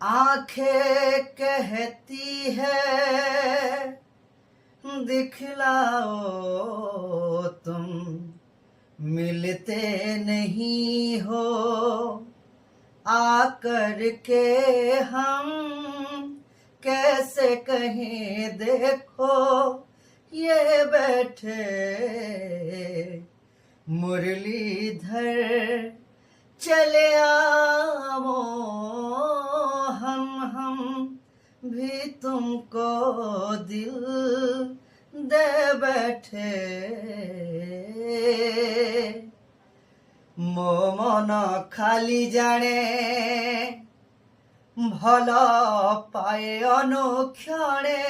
आंखें कहती है दिखलाओ तुम, मिलते नहीं हो आकर के हम, कैसे कहें देखो ये बैठे मुरलीधर, चले आओ हम भी तुमको दिल दे बैठे। ମୋ ମନ ଖାଲି ଜାଣେ ଭଲ ପାଏ ଅନୁକ୍ଷଣେ,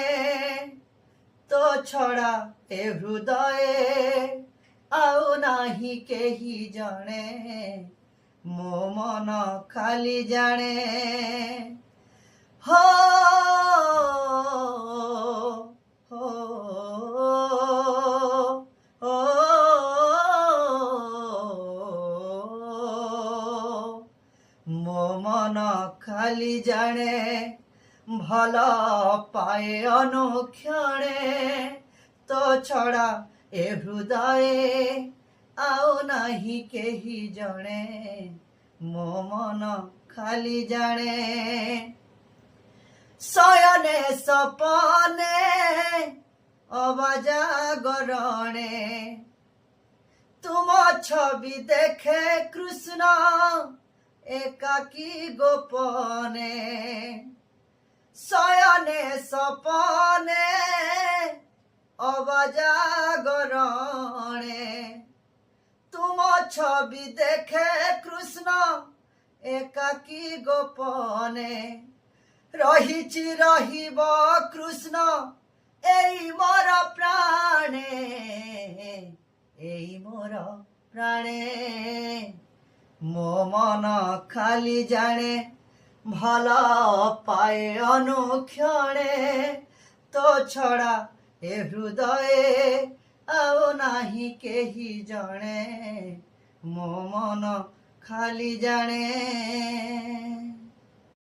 ତୋ ଛଡ଼ା ଏ ହୃଦଏ ଆଉ ନାହିଁ କେହି ଜଣେ। ମୋ ମନ ଖାଲି ଜାଣେ हो हो हो ମୋ ମନ ଖାଲି ଜାଣେ ଭଲ ପାଏ ଅନୁକ୍ଷଣେ, ତୋ ଛଡ଼ା ଏ ହୃଦଏ ଆଉ ନାହିଁ କେହି ଜଣେ। ମୋ ମନ ଖାଲି ଜାଣେ শয়নে সপনে অবাজাগরণে, তুম ছবি দেখে কৃষ্ণ একাকী গোপনে। শয়নে সপনে অবাজাগরণে, তুম ছবি দেখে কৃষ্ণ একাকী গোপনে। রহিছি রহিব কৃষ্ণ এই মোর প্রাণে, এই মোর প্রাণে। ମୋ ମନ ଖାଲି ଜାଣେ ଭଲ ପାଏ ଅନୁକ୍ଷଣେ, ତୋ ଛଡ଼ା ଏ ହୃଦଏ ଆଉ ନାହିଁ କେହି ଜଣେ। ମୋ ମନ ଖାଲି ଜାଣେ।